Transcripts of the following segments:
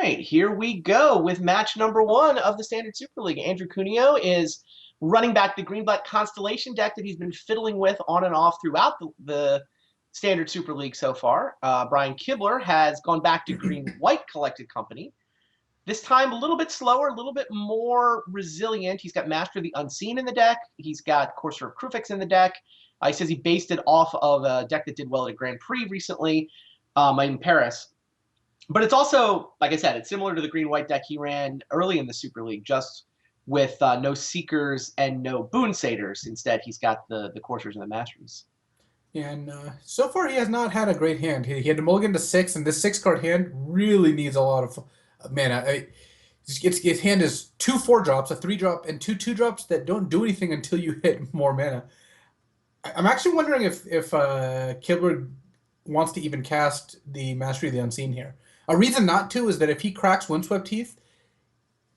right, here we go with match number one of the Standard Super League. Andrew Cuneo is running back the green-black Constellation deck that he's been fiddling with on and off throughout the Standard Super League so far. Brian Kibler has gone back to green-white collected company. This time a little bit slower, a little bit more resilient. He's got Master of the Unseen in the deck. He's got Courser of Krufix in the deck. He says he based it off of a deck that did well at a Grand Prix recently in Paris. But it's also, like I said, it's similar to the green-white deck he ran early in the Super League, just with no Seekers and no Boon Satyrs. Instead, he's got the Coursers and the Masters. And so far, he has not had a great hand. He had to mulligan to 6, and this 6-card hand really needs a lot of mana. His hand is 2 4-drops, a 3-drop, and 2 2-drops that don't do anything until you hit more mana. I'm actually wondering if Kibler wants to even cast the Mastery of the Unseen here. A reason not to is that if he cracks Windswept Heath,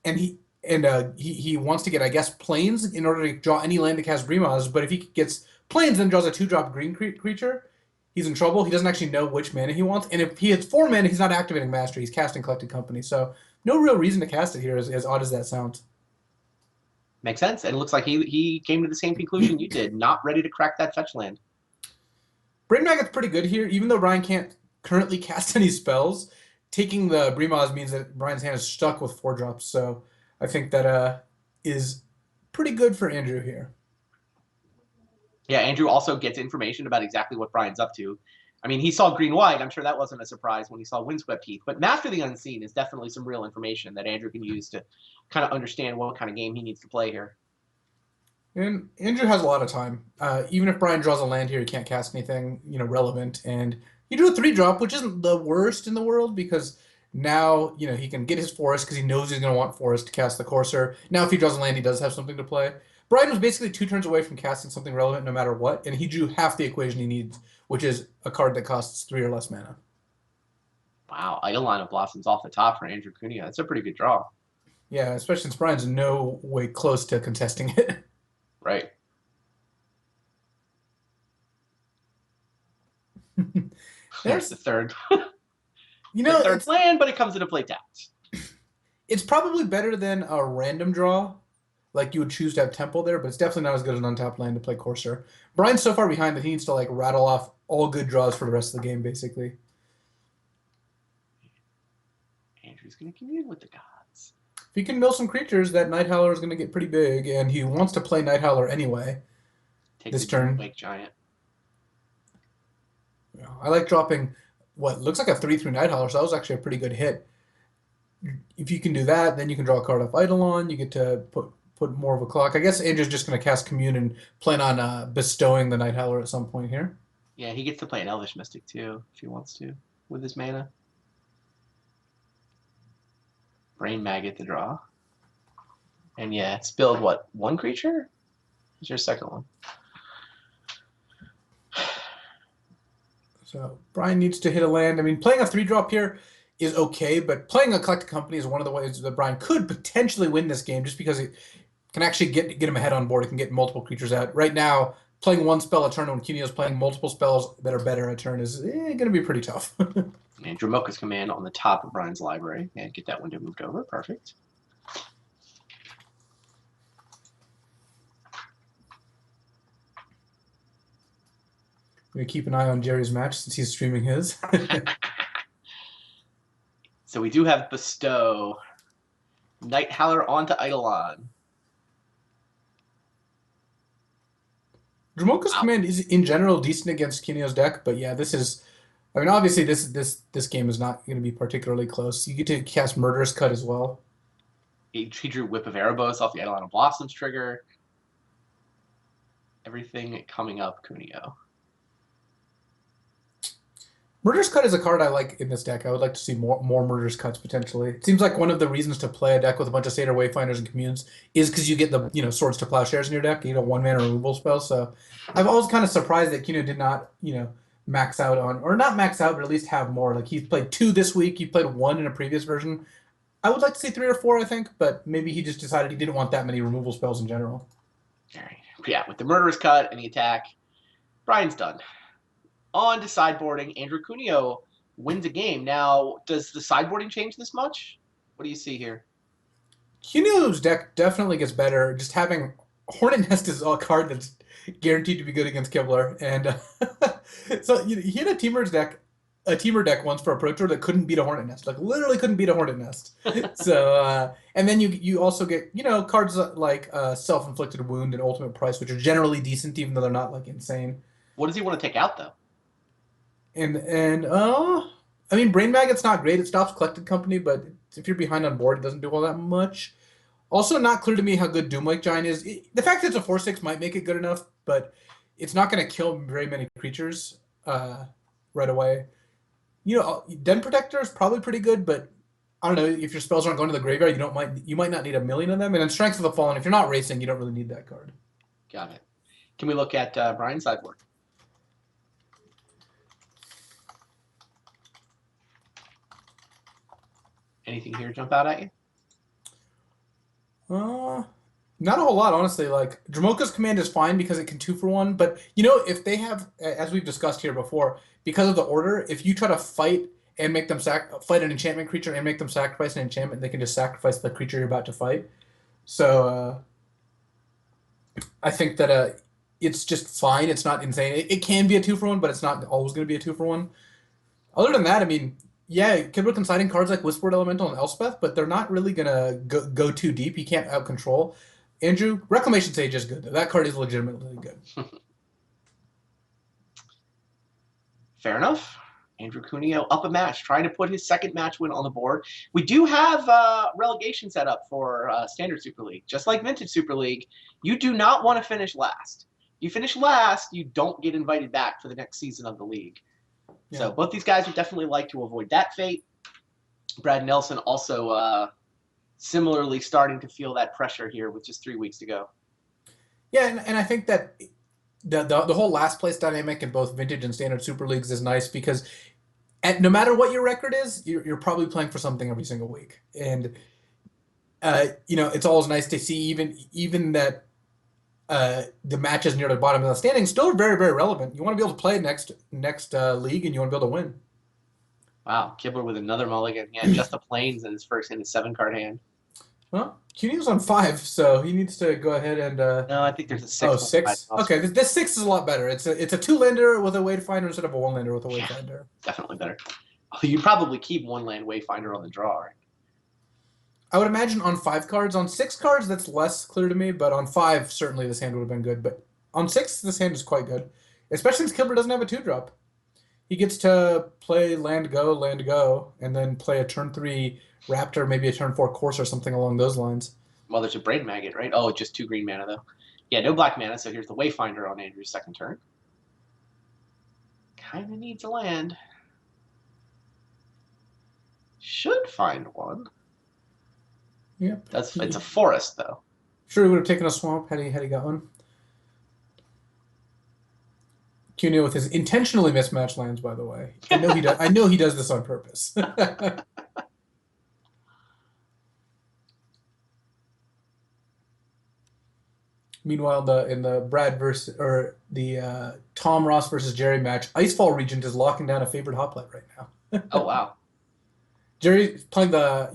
and he wants to get, I guess, Plains in order to draw any land to cast Brimaz, but if he gets Plains and draws a 2-drop green creature, he's in trouble. He doesn't actually know which mana he wants, and if he has 4 mana, he's not activating Mastery. He's casting Collected Company, so no real reason to cast it here, as odd as that sounds. Makes sense, and it looks like he came to the same conclusion you did, not ready to crack that fetch land. Brain Maggot's pretty good here, even though Brian can't currently cast any spells. Taking the Brimaz means that Brian's hand is stuck with 4-drops, so I think that is pretty good for Andrew here. Yeah, Andrew also gets information about exactly what Brian's up to. I mean, he saw green-white. I'm sure that wasn't a surprise when he saw Windswept Heath. But Master of the Unseen is definitely some real information that Andrew can use to kind of understand what kind of game he needs to play here. And Andrew has a lot of time. Even if Brian draws a land here, he can't cast anything relevant. And you do a 3-drop, which isn't the worst in the world because now he can get his forest because he knows he's going to want forest to cast the Courser. Now if he draws a land, he does have something to play. Brian was basically 2 turns away from casting something relevant no matter what, and he drew half the equation he needs, which is a card that costs 3 or less mana. Wow, Eidolon of Blossoms off the top for Andrew Cuneo. That's a pretty good draw. Yeah, especially since Brian's no way close to contesting it. Right. There's the third. The third land, but it comes into play tapped. It's probably better than a random draw, like you would choose to have Temple there, but it's definitely not as good as an untapped land to play Courser. Brian's so far behind that he needs to rattle off all good draws for the rest of the game, basically. Andrew's going to commune with the gods. If he can mill some creatures, that Night Howler is going to get pretty big, and he wants to play Night Howler anyway. Take this turn. Wake Giant. I like dropping what looks like a 3/3 Night Howler, so that was actually a pretty good hit. If you can do that, then you can draw a card off Eidolon. You get to put more of a clock. I guess Andrew's just going to cast Commune and plan on bestowing the Night Howler at some point here. Yeah, he gets to play an Elvish Mystic too, if he wants to, with his mana. Brain Maggot to draw. And yeah, it's build what? 1 creature? What's your second one? So Brian needs to hit a land. I mean, playing a 3-drop here is okay, but playing a Collected Company is one of the ways that Brian could potentially win this game, just because it can actually get him ahead on board. It can get multiple creatures out. Right now, playing 1 spell a turn when Cuneo's playing multiple spells that are better a turn is going to be pretty tough. And Dromoka's Command on the top of Brian's library. And get that window moved over. Perfect. I'm going to keep an eye on Jerry's match since he's streaming his. So we do have Bestow. Night Howler onto Eidolon. Dromoka's Command is, in general, decent against Cuneo's deck, but yeah, this is... I mean, obviously, this game is not going to be particularly close. You get to cast Murderous Cut as well. He drew Whip of Erebos off the Eidolon of Blossoms trigger. Everything coming up, Cuneo. Murderous Cut is a card I like in this deck. I would like to see more Murderous Cuts, potentially. It seems like one of the reasons to play a deck with a bunch of Satyr Wayfinders and Communes is because you get the Swords to Plowshares in your deck, 1-mana removal spell. So I've always kind of surprised that Cuneo did not, max out on, or not max out, but at least have more. Like, he's played 2 this week. He played 1 in a previous version. I would like to see 3 or 4, I think, but maybe he just decided he didn't want that many removal spells in general. All right. Yeah, with the Murderous Cut and the attack, Brian's done. On to sideboarding, Andrew Cuneo wins a game. Now, does the sideboarding change this much? What do you see here? Cuneo's deck definitely gets better. Just having Hornet Nest is a card that's guaranteed to be good against Kibler, and so he had a teamer deck once for Approach Tour that couldn't beat a Hornet Nest, like literally couldn't beat a Hornet Nest. So and then you also get cards like Self-Inflicted Wound and Ultimate Price, which are generally decent, even though they're not like insane. What does he want to take out though? And I mean, Brain Maggot's not great. It stops Collected Company, but if you're behind on board, it doesn't do all that much. Also, not clear to me how good Doomlake Giant is. The fact that it's a 4/6 might make it good enough, but it's not going to kill very many creatures right away. Den Protector is probably pretty good, but I don't know, if your spells aren't going to the graveyard, you might not need a million of them. And then Strength of the Fallen, if you're not racing, you don't really need that card. Got it. Can we look at Brian's sideboard? Anything here jump out at you? Not a whole lot, honestly. Like, Dramoka's command is fine because it can 2-for-1, but if they have, as we've discussed here before, because of the order, if you try to fight and make them fight an enchantment creature and make them sacrifice an enchantment, they can just sacrifice the creature you're about to fight. So I think that it's just fine. It's not insane. It can be a 2-for-1, but it's not always going to be a 2-for-1. Other than that, I mean, yeah, Kibler can slide in cards like Whispered Elemental and Elspeth, but they're not really going to go too deep. You can't out-control. Andrew, Reclamation Sage is good. That card is legitimately good. Fair enough. Andrew Cuneo up a match, trying to put his second match win on the board. We do have relegation set up for Standard Super League. Just like Vintage Super League, you do not want to finish last. You finish last, you don't get invited back for the next season of the league. Yeah. So both these guys would definitely like to avoid that fate. Brad Nelson also similarly starting to feel that pressure here with just 3 weeks to go. Yeah, and I think that the whole last place dynamic in both Vintage and Standard Super Leagues is nice because no matter what your record is, you're probably playing for something every single week. And it's always nice to see even that the matches near the bottom of the standing still are very, very relevant. You want to be able to play next league, and you want to be able to win. Wow, Kibler with another mulligan. Yeah, just the planes in his 7-card hand. Well, Cuneo's on 5, so he needs to go ahead and. No, I think there's a 6. Oh, 6. Okay, this 6 is a lot better. It's a 2-lander with a Wayfinder instead of a 1-lander with a Wayfinder. Definitely better. Oh, you probably keep 1-land Wayfinder on the draw, right? I would imagine on 5 cards. On 6 cards, that's less clear to me, but on 5, certainly this hand would have been good. But on 6, this hand is quite good, especially since Kibler doesn't have a 2-drop. He gets to play land go, and then play a turn 3 Raptor, maybe a turn 4 Course or something along those lines. Well, there's a Brain Maggot, right? Oh, just 2 green mana, though. Yeah, no black mana, so here's the Wayfinder on Andrew's second turn. Kind of needs a land. Should find one. Yep. It's a forest, though. Sure, he would have taken a swamp had he got one. Cuneo with his intentionally mismatched lands, by the way. I know he does. I know he does this on purpose. Meanwhile, in the Brad versus the Tom Ross versus Jerry match, Icefall Regent is locking down a favorite hoplite right now. Oh wow! Jerry's playing the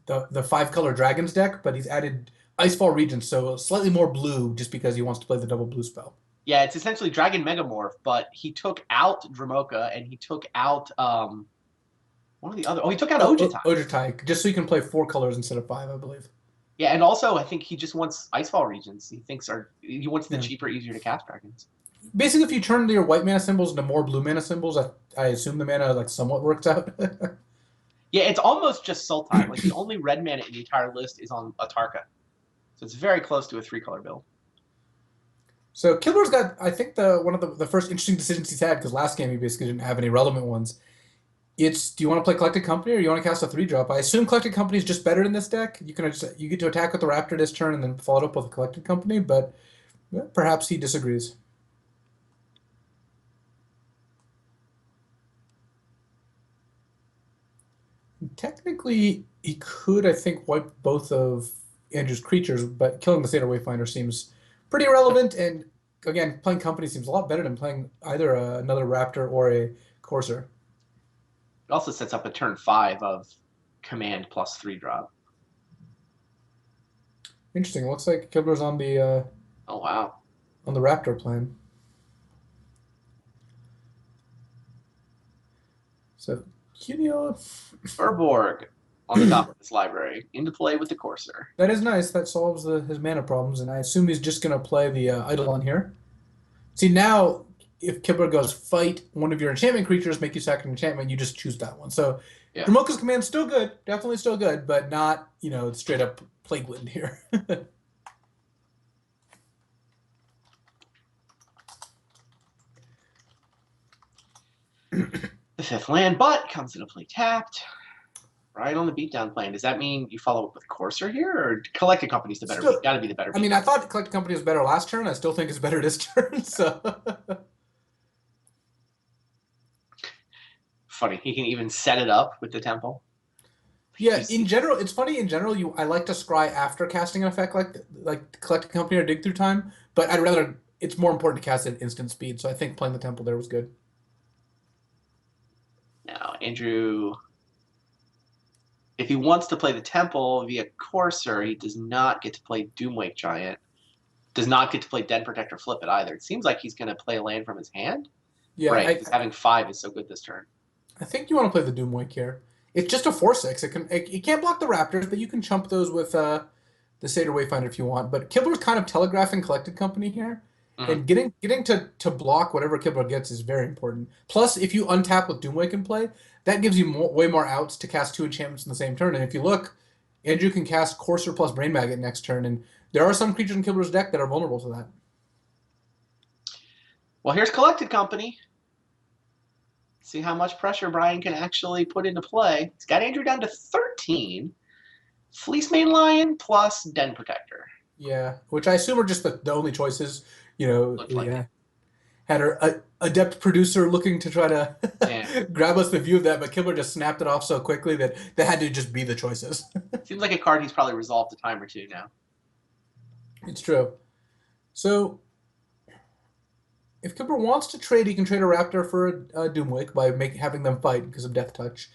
5-color Dragons deck, but he's added Icefall Regent, so slightly more blue, just because he wants to play the double blue spell. Yeah, it's essentially Dragon Megamorph, but he took out Dramoka and he took out one of the other. Oh, he took out Ojutai. Ojutai, just so you can play 4 colors instead of 5, I believe. Yeah, and also I think he just wants Icefall Regents. He wants the cheaper, easier to cast dragons. Basically, if you turn your white mana symbols into more blue mana symbols, I assume the mana somewhat works out. Yeah, it's almost just Sultai. Like the only red mana in the entire list is on Atarka, so it's very close to a 3-color build. So Kibler's got, I think, one of the first interesting decisions he's had, because last game he basically didn't have any relevant ones. It's, do you want to play Collected Company or you want to cast a 3-drop? I assume Collected Company is just better in this deck. You get to attack with the Raptor this turn and then follow it up with a Collected Company, but perhaps he disagrees. Technically, he could, I think, wipe both of Andrew's creatures, but killing the Satyr Wayfinder seems pretty irrelevant, and again, playing Company seems a lot better than playing either another Raptor or a Courser. It also sets up a turn 5 of command plus 3 drop. Interesting. Looks like Kibler's Oh, wow. on the Raptor plan. So Cuneo, Urborg on the top of this library. Into play with the Courser. that is nice. That solves his mana problems, and I assume he's just going to play the Eidolon here. See, now, if Kibler goes fight one of your enchantment creatures, make you sack an enchantment, you just choose that one. So Yeah. Dromoka's command's still good, definitely still good, but not, straight up Plague Wind here. The 5th land, but comes into play tapped. Right on the beatdown plan. Does that mean you follow up with Courser here, or Collected Company's the better? Got to be the better. I mean, I thought Collected Company was better last turn. I still think it's better this turn. So funny, he can even set it up with the Temple. Yeah, in general, it's funny. In general, I like to scry after casting an effect like Collected Company or Dig Through Time, but I'd rather. It's more important to cast it at instant speed. So I think playing the Temple there was good. Now, Andrew, if he wants to play the Temple via Courser, he does not get to play Doomwake Giant. Does not get to play Den Protector Flip it either. It seems like he's going to play a land from his hand. Yeah, right. Because having 5 is so good this turn. I think you want to play the Doomwake here. It's just a 4/6. It can't block the Raptors, but you can chump those with the Seder Wayfinder if you want. But Kibler's kind of telegraphing Collected Company here. And getting to block whatever Kibler gets is very important. Plus, if you untap with Doomwake in play, that gives you way more outs to cast 2 enchantments in the same turn. And if you look, Andrew can cast Courser plus Brain Maggot next turn, and there are some creatures in Kibler's deck that are vulnerable to that. Well, here's Collected Company. See how much pressure Brian can actually put into play. He's got Andrew down to 13. Fleecemane Lion plus Den Protector. Yeah, which I assume are just the only choices. Had our adept producer looking to try to grab us the view of that, but Kibler just snapped it off so quickly that they had to just be the choices. Seems like a card he's probably resolved a time or two now. It's true. So, if Kibler wants to trade, he can trade a Raptor for a Doomwake by having them fight because of Death Touch.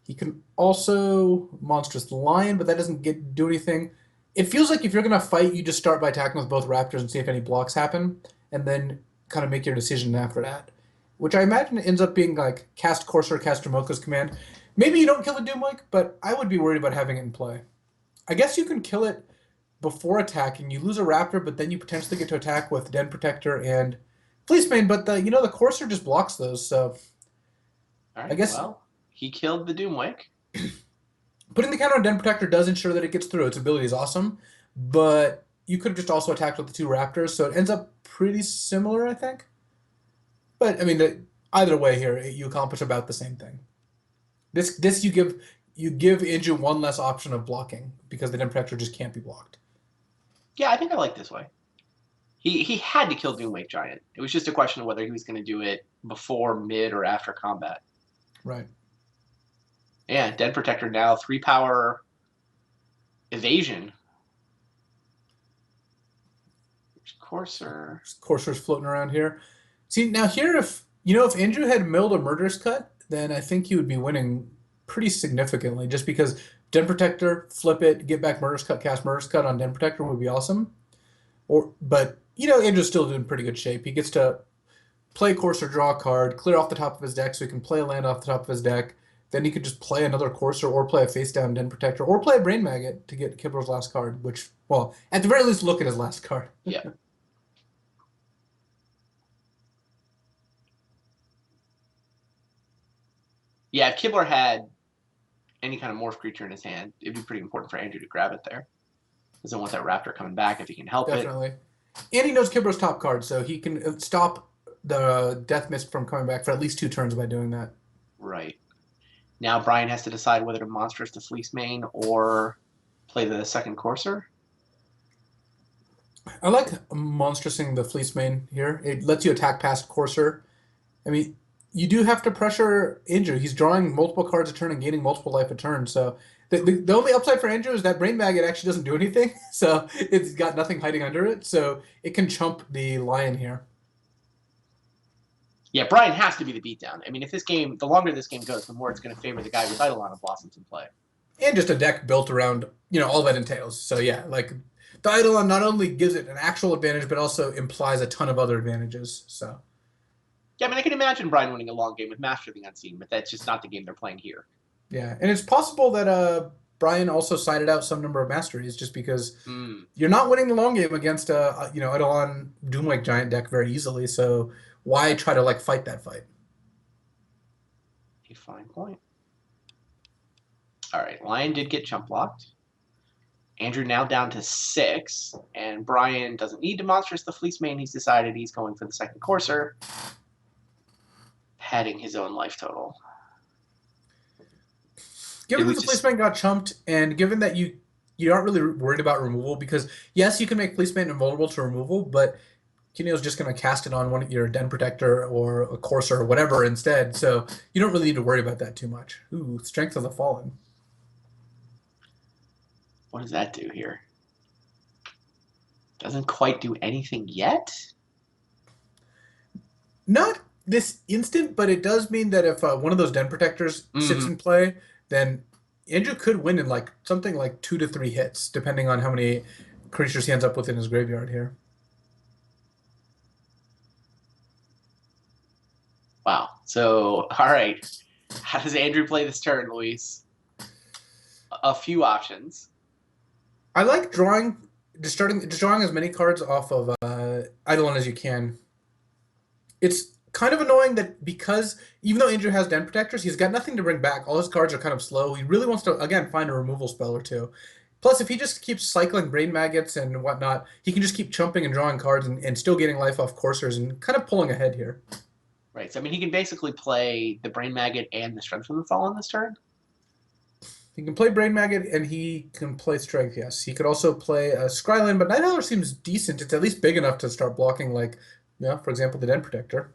He can also Monstrous Lion, but that doesn't do anything. It feels like if you're going to fight, you just start by attacking with both Raptors and see if any blocks happen, and then kind of make your decision after that. Which I imagine ends up being like cast Courser, cast Dromoka's command. Maybe you don't kill the Doomwake, but I would be worried about having it in play. I guess you can kill it before attacking. You lose a Raptor, but then you potentially get to attack with Den Protector and Fleecemane, but the Courser just blocks those, so all right, I guess he killed the Doomwake. Putting the counter on Den Protector does ensure that it gets through. Its ability is awesome, but you could have just also attacked with the 2 Raptors, so it ends up pretty similar, I think. But I mean, either way here, you accomplish about the same thing. This you give Andrew one less option of blocking because the Den Protector just can't be blocked. Yeah, I think I like this way. He had to kill Doomwake Giant. It was just a question of whether he was going to do it before, mid, or after combat. Right. Yeah, Den Protector now 3-power evasion. Courser's floating around here. See, now here, if Andrew had milled a Murderous Cut, then I think he would be winning pretty significantly, just because Den Protector, flip it, get back Murderous Cut, cast Murderous Cut on Den Protector would be awesome. But Andrew's still in pretty good shape. He gets to play Courser, draw a card, clear off the top of his deck so he can play a land off the top of his deck. Then he could just play another Courser or play a face-down Den Protector or play a Brain Maggot to get Kibler's last card, which, well, at the very least, look at his last card. Yeah. Yeah, if Kibler had any kind of morph creature in his hand, it'd be pretty important for Andrew to grab it there. Doesn't want that Raptor coming back if he can help it. Definitely. And he knows Kibler's top card, so he can stop the Death Mist from coming back for at least 2 turns by doing that. Right. Now Brian has to decide whether to Monstrous the Fleecemane or play the second Courser. I like Monstrousing the Fleecemane here. It lets you attack past Courser. I mean, you do have to pressure Andrew. He's drawing multiple cards a turn and gaining multiple life a turn. So the only upside for Andrew is that Brain Maggot actually doesn't do anything. So it's got nothing hiding under it. So it can chump the Lion here. Yeah, Brian has to be the beatdown. I mean, if this game, the longer this game goes, the more it's going to favor the guy with Eidolon and Blossoms in play. And just a deck built around, all that entails. So yeah, like the Eidolon not only gives it an actual advantage, but also implies a ton of other advantages. So Yeah, I mean, I can imagine Brian winning a long game with Master of the Unseen, but that's just not the game they're playing here. yeah, and it's possible that Brian also sided out some number of masteries just because you're not winning the long game against Eidolon Doomwake Giant deck very easily. So why try to like fight that fight? A fine point. All right, Lion did get chump blocked. Andrew now down to 6, and Brian doesn't need to monstrous the Fleece Mane. He's decided he's going for the second Courser, padding his own life total. Given that the Fleece got chumped, and given that you aren't really worried about removal, because yes, you can make Fleece Mane invulnerable to removal, but Cuneo's just going to cast it on one of your Den Protector or a Courser or whatever instead, so you don't really need to worry about that too much. Ooh, Strength of the Fallen. What does that do here? Doesn't quite do anything yet? Not this instant, but it does mean that if one of those Den Protectors sits in play, then Andrew could win in like something like 2 to 3 hits, depending on how many creatures he ends up with in his graveyard here. Wow. So, all right. How does Andrew play this turn, Luis? A few options. I like drawing as many cards off of Eidolon as you can. It's kind of annoying that because even though Andrew has Den Protectors, he's got nothing to bring back. All his cards are kind of slow. He really wants to, again, find a removal spell or two. Plus, if he just keeps cycling Brain Maggots and whatnot, he can just keep chumping and drawing cards and still getting life off coursers and kind of pulling ahead here. Right. So, I mean, he can basically play the Brain Maggot and the Strength from the Fallen this turn. He can play Brain Maggot and he can play Strength, yes. He could also play a Skryland, but Night Howler seems decent. It's at least big enough to start blocking, like, for example, the Den Protector.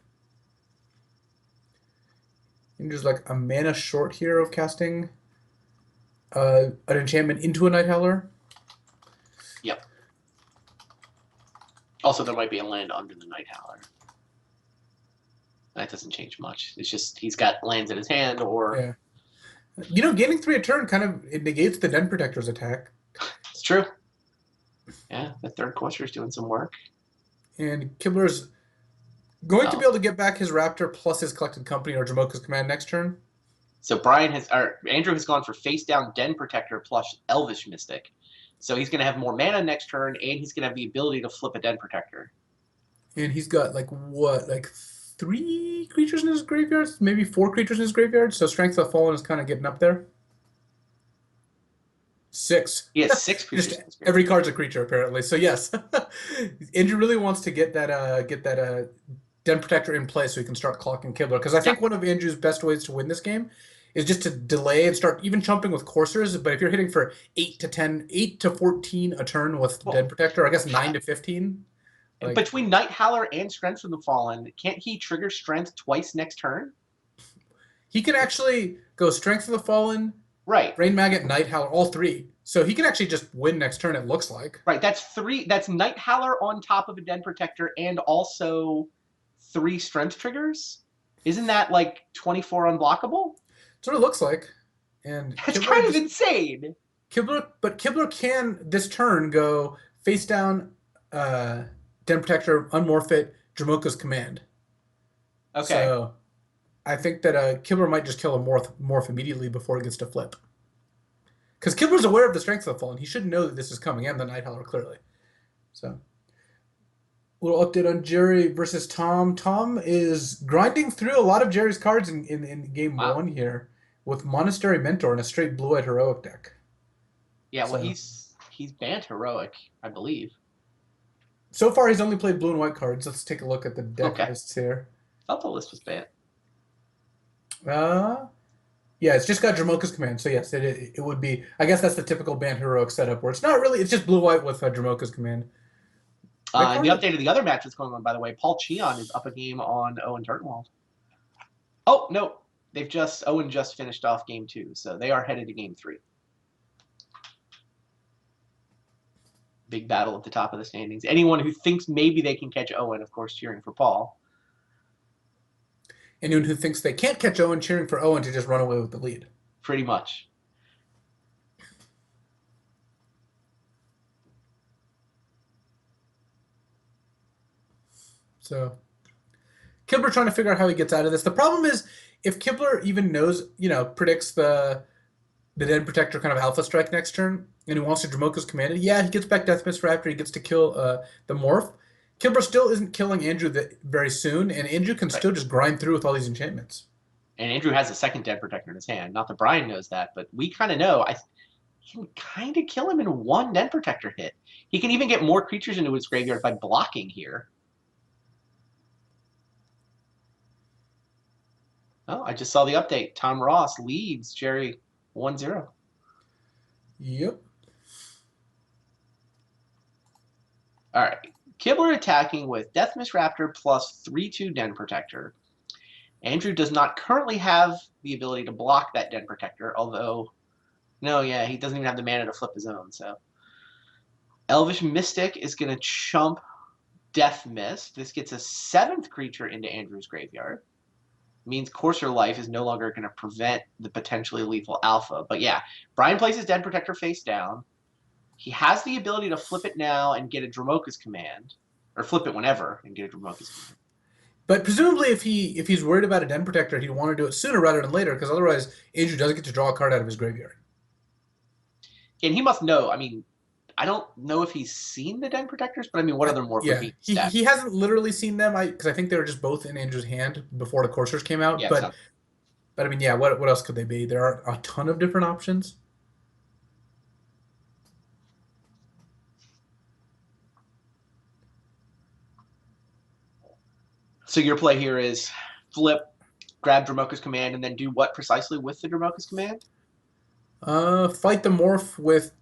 And there's like a mana short here of casting an enchantment into a Night Howler. Yep. Also, there might be a land under the Night Howler. That doesn't change much. It's just he's got lands in his hand or... Yeah. Gaining 3 a turn it negates the Den Protector's attack. It's true. Yeah, the third Courser is doing some work. And Kibler's going to be able to get back his Raptor plus his Collected Company or Jamoka's Command next turn. So Andrew has gone for face down Den Protector plus Elvish Mystic. So he's going to have more mana next turn, and he's going to have the ability to flip a Den Protector. And he's got like 3 creatures in his graveyard, maybe 4 creatures in his graveyard. So Strength of the Fallen is kind of getting up there. 6. He has 6 creatures. Just every card's a creature apparently. So yes, Andrew really wants to get that Den Protector in place so he can start clocking Kibler. Because I think one of Andrew's best ways to win this game is just to delay and start even chumping with coursers. But if you're hitting for 8 to 14 a turn with Den Protector, I guess 9 to 15. Like, between Night Howler and Strength from the Fallen, can't he trigger Strength twice next turn? He can actually go Strength of the Fallen, right? Brain Maggot, Night Howler, all 3. So he can actually just win next turn, it looks like. Right, that's 3. That's Night Howler on top of a Den Protector and also 3 Strength triggers. Isn't that like 24 unblockable? That's what it looks like. And that's kind of insane. Kibler can this turn go face down Den Protector, unmorph it, Jamoka's Command. Okay. So I think that Kibler might just kill a morph immediately before it gets to flip. Because Kibler's aware of the Strength of the Fallen. He should know that this is coming, and the Night Howler, clearly. So, a little update on Jerry versus Tom. Tom is grinding through a lot of Jerry's cards in game 1 here with Monastery Mentor and a straight blue-eyed Heroic deck. Yeah, well, he's banned Heroic, I believe. So far, he's only played blue and white cards. Let's take a look at the deck lists here. I thought the list was banned. Yeah, it's just got Jamoka's Command. So yes, it would be. I guess that's the typical banned Heroic setup where it's not really. It's just blue-white with Jamoka's Command. The update of the other match that's going on, by the way, Paul Cheon is up a game on Owen Turtenwald. Oh, no. Owen just finished off game 2, so they are headed to game 3. Big battle at the top of the standings. Anyone who thinks maybe they can catch Owen, of course, cheering for Paul. Anyone who thinks they can't catch Owen cheering for Owen to just run away with the lead. Pretty much. So Kibler trying to figure out how he gets out of this. The problem is if Kibler even knows, predicts the Den Protector kind of alpha strike next turn, and he wants to Dromoka's commanded, yeah, he gets back Death Mist for after he gets to kill the Morph. Kibler still isn't killing Andrew very soon, and Andrew can still just grind through with all these enchantments. And Andrew has a second Den Protector in his hand. Not that Brian knows that, but we kind of know. He can kind of kill him in one Den Protector hit. He can even get more creatures into his graveyard by blocking here. Oh, I just saw the update. Tom Ross leads Jerry 1-0. Yep. All right. Kibler attacking with Death Mist Raptor plus 3/2 Den Protector. Andrew does not currently have the ability to block that Den Protector, although, no, yeah, he doesn't even have the mana to flip his own, so. Elvish Mystic is going to chump Death Mist. This gets a 7th creature into Andrew's graveyard. Means Courser Life is no longer going to prevent the potentially lethal alpha. But yeah, Brian plays his Den Protector face down. He has the ability to flip it now and get a Dromoka's command, or flip it whenever and get a Dromoka's command. But presumably, if he's worried about a Den Protector, he'd want to do it sooner rather than later, because otherwise Andrew doesn't get to draw a card out of his graveyard. And he must know. I mean, I don't know if he's seen the Den Protectors, but I mean, what other more? Yeah, he hasn't literally seen them, because I think they were just both in Andrew's hand before the Coursers came out. Yeah, but I mean, yeah, what else could they be? There are a ton of different options. So your play here is flip, grab Dromoka's command, and then do what precisely with the Dromoka's command? Fight the Morph with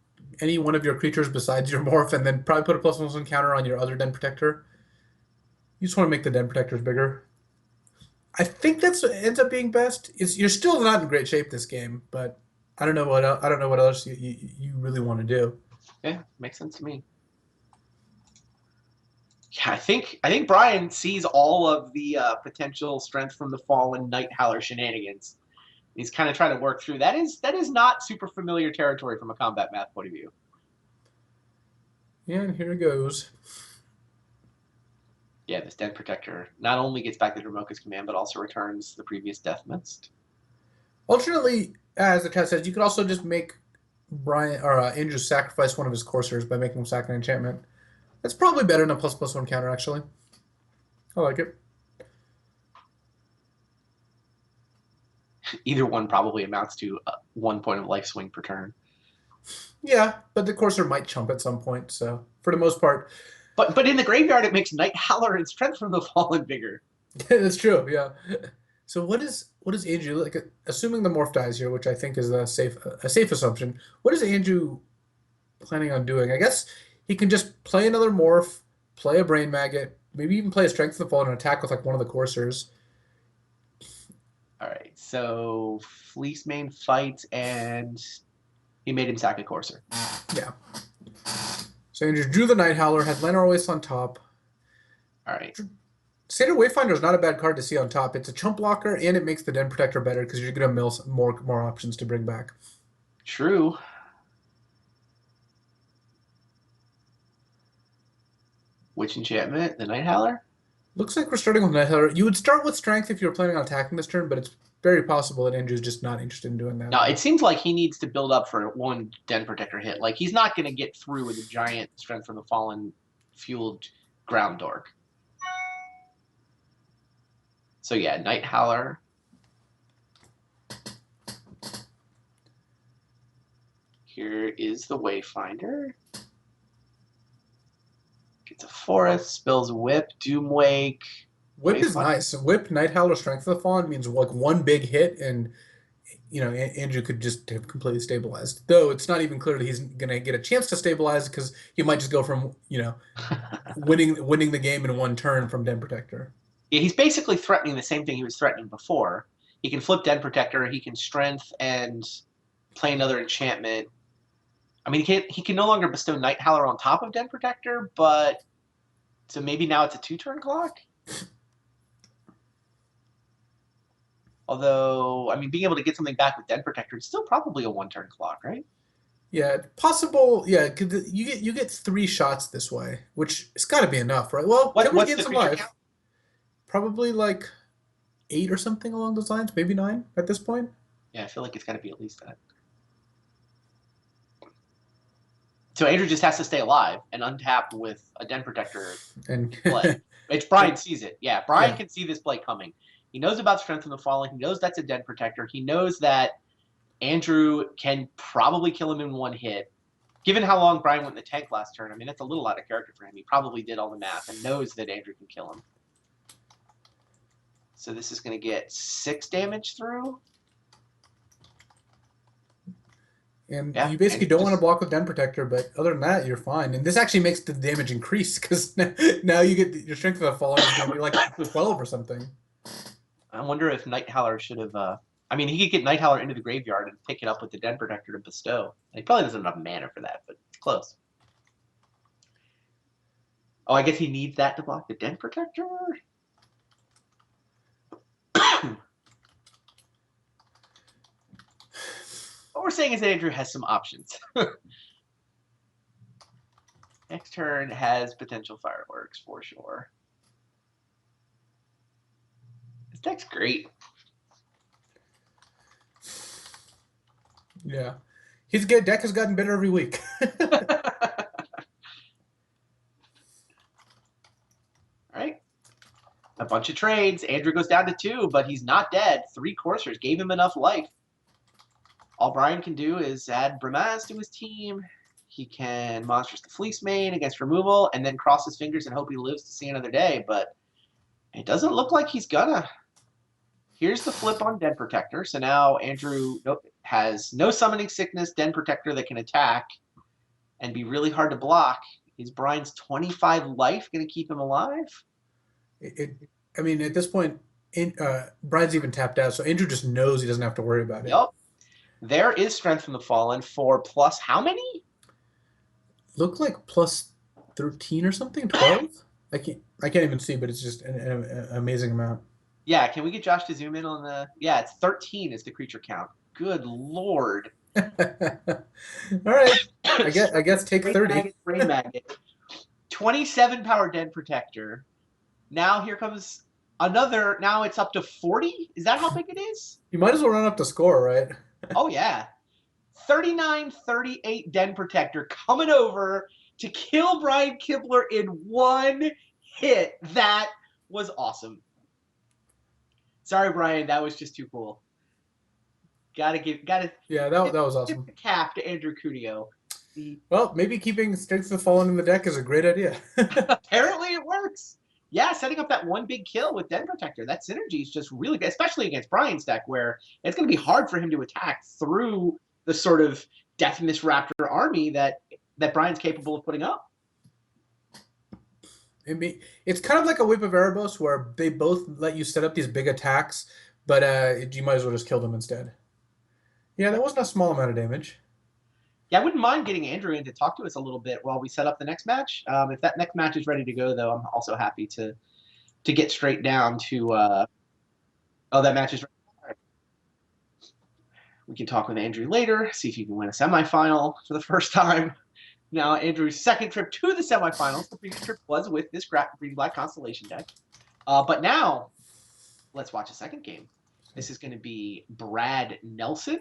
any one of your creatures besides your Morph, and then probably put a +1/+1 counter on your other Den Protector. You just want to make the Den Protectors bigger. I think that's what ends up being best. You're still not in great shape this game, but I don't know what else you really want to do. Yeah, makes sense to me. Yeah, I think Brian sees all of the potential strength from the Fallen Night Howler shenanigans. He's kind of trying to work through that. Is not super familiar territory from a combat math point of view. Yeah, and here it goes. Yeah, this Den Protector not only gets back the Dromoka's command, but also returns the previous Death Mist. Alternately, as the chat says, you could also just make Brian or Andrew sacrifice one of his coursers by making him sack an enchantment. That's probably better than a ++1 counter, actually. I like it. Either one probably amounts to 1 point of life swing per turn. Yeah, but the Courser might chump at some point, so for the most part. But in the graveyard, it makes Night Howler and Strength from the Fallen bigger. That's true, yeah. So what is Andrew, like, assuming the Morph dies here, which I think is a safe assumption, what is Andrew planning on doing? I guess he can just play another Morph, play a Brain Maggot, maybe even play a Strength of the Fallen and attack with like one of the Coursers. All right, so Fleece Mane fights, and he made him sack a Courser. Yeah. So Andrew drew the Night Howler, has Llanowar Waste on top. All right. Standard Wayfinder is not a bad card to see on top. It's a chump blocker, and it makes the Den Protector better because you're going to mill more options to bring back. True. Which enchantment? The Night Howler? Looks like we're starting with Night Howler. You would start with Strength if you were planning on attacking this turn, but it's very possible that Andrew's just not interested in doing that. No, it seems like he needs to build up for one Den Protector hit. Like, he's not going to get through with a giant Strength from the Fallen fueled Ground Dork. So yeah, Night Howler. Here is the Wayfinder. Gets a Forest, spells Whip, Doomwake. Whip is nice. Whip, Night Howler, Strength of the Fallen means like one big hit, and Andrew could just have completely stabilized. Though it's not even clear that he's going to get a chance to stabilize because he might just go from winning the game in one turn from Den Protector. Yeah, he's basically threatening the same thing he was threatening before. He can flip Den Protector, he can Strength and play another enchantment. I mean, he can no longer bestow Night Howler on top of Den Protector, but so maybe now it's a 2-turn clock? Although, I mean, being able to get something back with Den Protector is still probably a one-turn clock, right? Yeah, possible. Yeah, 'cause you get 3 shots this way, which it's got to be enough, right? Well, Kibler's What's getting the some creature count? life. Probably like 8 or something along those lines, maybe 9 at this point. Yeah, I feel like it's got to be at least that. So Andrew just has to stay alive and untap with a Den Protector And play. Which Brian sees it. Yeah, Brian yeah, can see this play coming. He knows about Strength from the Fallen. He knows that's a Den Protector. He knows that Andrew can probably kill him in one hit. Given how long Brian went in the tank last turn, I mean, that's a little out of character for him. He probably did all the math and knows that Andrew can kill him. So this is going to get 6 damage through. and Yeah, you basically Andrew don't want to just, block with Den Protector, but other than that, you're fine. And this actually makes the damage increase because now you get your Strength of the Fallen is going to be like 12 or something. I wonder if Night Howler should have. I mean, he could get Night Howler into the graveyard and pick it up with the Den Protector to bestow. He probably doesn't have enough mana for that, but it's close. Oh, I guess he needs that to block the Den Protector? What we're saying is that Andrew has some options. Next turn has potential fireworks for sure. This deck's great. Yeah, his deck has gotten better every week. All right. A bunch of trades. Andrew goes down to 2, but he's not dead. 3 coursers gave him enough life. All Brian can do is add Bramaz to his team. He can Monstrous the Fleece main against removal and then cross his fingers and hope he lives to see another day, but it doesn't look like he's gonna. Here's the flip on Den Protector. So now Andrew has no Summoning Sickness, Den Protector that can attack and be really hard to block. Is Brian's 25 life going to keep him alive? I mean, at this point, Brian's even tapped out, so Andrew just knows he doesn't have to worry about it. Yep. There is Strength from the Fallen for plus how many? Look like plus 13 or something, 12? I can't even see, but it's just an amazing amount. Yeah, can we get Josh to zoom in on the... Yeah, it's 13 is the creature count. Good lord. All right. I guess take 30. Brain magnet. 27 power Den Protector. Now here comes another... Now it's up to 40? Is that how big it is? You might as well run up the score, right? Oh, yeah. 39-38 Den Protector coming over to kill Brian Kibler in one hit. That was awesome. Sorry, Brian, that was just too cool. Gotta yeah, that was awesome. Tip the cap to Andrew Cuneo. Well, maybe keeping Strength of the Fallen in the deck is a great idea. Apparently it works. Yeah, setting up that one big kill with Den Protector, that synergy is just really good, especially against Brian's deck, where it's going to be hard for him to attack through the sort of Death Mist Raptor army that Brian's capable of putting up. It's kind of like a Whip of Erebos, where they both let you set up these big attacks, but you might as well just kill them instead. Yeah, that wasn't a small amount of damage. Yeah, I wouldn't mind getting Andrew in to talk to us a little bit while we set up the next match. If that next match is ready to go, though, I'm also happy to get straight down to... oh, that match is ready. Right. We can talk with Andrew later, see if he can win a semifinal for the first time. Now, Andrew's second trip to the semifinals. The previous trip was with this Green Black Constellation deck. But now, let's watch a second game. This is going to be Brad Nelson